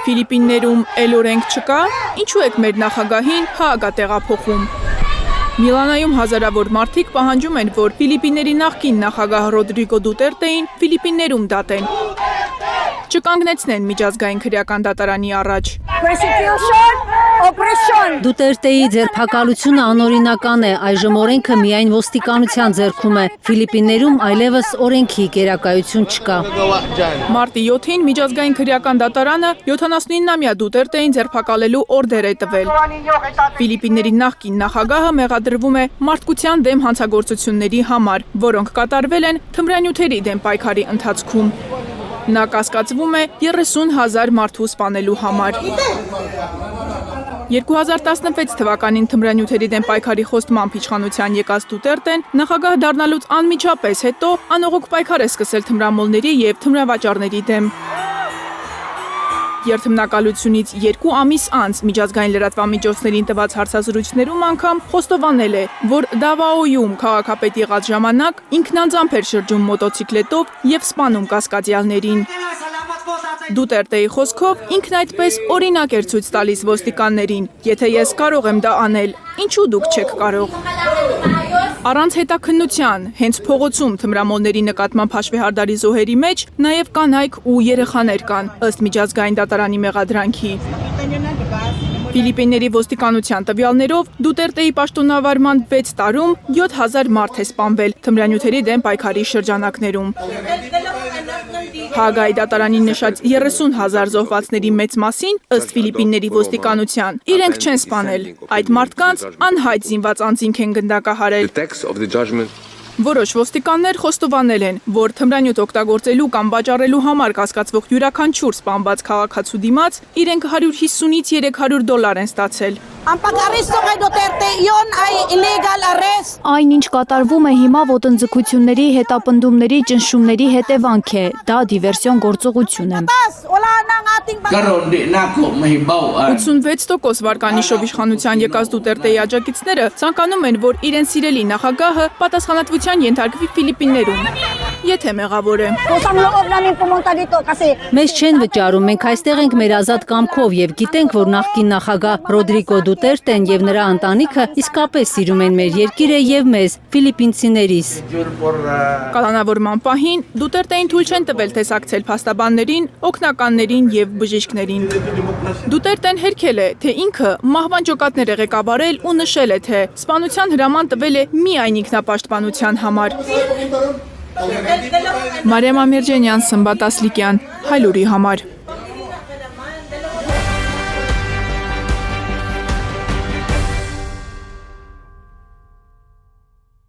Ֆիլիպիններում էլ օրենք չկա, ինչու եք մեր նախագահին հակատեղափոխում։ Միլանայում հազարավոր մարդիկ պահանջում են, որ Ֆիլիպինների նախկին նախագահ Ռոդրիգո Դուտերտեին Ֆիլիպիններում դատեն։ Չկանգնեցնեն միջազգային քրեական դատարանի առաջ։ Դուտերտեի ձերբակալությունը անօրինական է, այժմ օրենքը միայն ոստիկանության ձեռքում է։ Ֆիլիպիններում այլևս օրենքի գերակայություն չկա։ Մարտի 7-ին միջազգային քրեական դատարանը 79-ամյա Դուտերտեին ձերբակալելու օրդեր է տվել։ Ֆիլիպինների նախկին նախագահը մեղադրվում է մարդկության դեմ հանցագործությունների համար, որոնք կատարվել են թմրանյութերի դեմ պայքարի ընթացքում։ Նա կասկածվում է 30,000 մարդու սպանելու համար։ 2016 թվականին թմրանյութերի դեմ պայքարի խոստմամբ իշխանության եկած Դուտերտեն նախագահ դառնալուց անմիջապես հետո անողոք պայքար է սկսել թմրամոլների և թմրավաճառների դեմ։ Երթմնակալությունից 2 ամիս անց միջազգային լրատվամիջոցներին տված հարցազրույցներում անգամ խոստովանել է, որ Դավաոյում քաղաքապետ եղած ժամանակ ինքն անձամբ էր շրջում մոտոցիկլետով և սպանում կասկադյալներին։ Դուտերտեի խոսքով ինքն այդպես օրինակ էր ցույց տալիս ոստիկաններին. «Եթե ես կարող եմ դա անել, ինչու դուք չեք կարող»։ Առանց հետաքննության, հենց փողոցում թմրամոլների նկատմամբ հաշվեհարդարի զոհերի մեջ նաև կանայք ու երեխաներ կան, ըստ միջազգային դատարանի մեղադրանքի։ Ֆիլիպինների ոստիկանության տվյալներով Դուտերտեի պաշտոնավարման 6 տարում 7000 մարդ է սպանվել թմրանյութերի դեմ պայքարի շրջանակներում։ Հաագայի դատարանին նշած 30,000 զոհվածների մեծ մասին, ըստ Ֆիլիպինների ոստիկանության, իրենք չեն սպանել։ Այդ մարդկանց անհայտ զինված անձինք են գնդակահարել։ Որոշ ոստիկաններ խոստովանել են, որ թմրանյութ օգտագործելու կամ վաճառելու համար կասկածվող յուրաքանչյուր սպանված քաղաքացու դիմաց իրենք $150-ից $300 են ստացել։ Այն, ինչ կատարվում է հիմա ոտնձգությունների, հետապնդումների, ճնշումների հետևանք է, դա դիվերսիոն գործողություն է։ 86% վարկանիշով իշխանության եկած Դուտերտեի աջակիցները ցանկանում են, որ իրեն սիրելի նախագահը պատասխանատվության ենթարկվի Ֆիլիպիններում, եթե մեղավոր է։ Մեզ չեն վճարում, մենք այստեղ ենք մեր ազատ կամքով և գիտենք, որ նախկին նախագահ Ռոդրիգո Դուտերտեն և նրա ընտանիքը իսկապես սիրում են մեր երկիրը և մեզ, ֆիլիպինցիներիս։ Կալանավորման պահին Դուտերտեին թույլ չեն տվել տեսակցել փաստաբաններին, օգնականներին և բժիշկներին։ Դուտերտեն հերքել է, թե ինքը մահվան ջոկատներ է ղեկավարել ու նշել է, թե սպանության հրաման տվել է միայն ինքնապաշտպանության համար։ Մարիամ Ամիրջանյան, Սմբատ Ասլիկյան, Հայլուրի համար։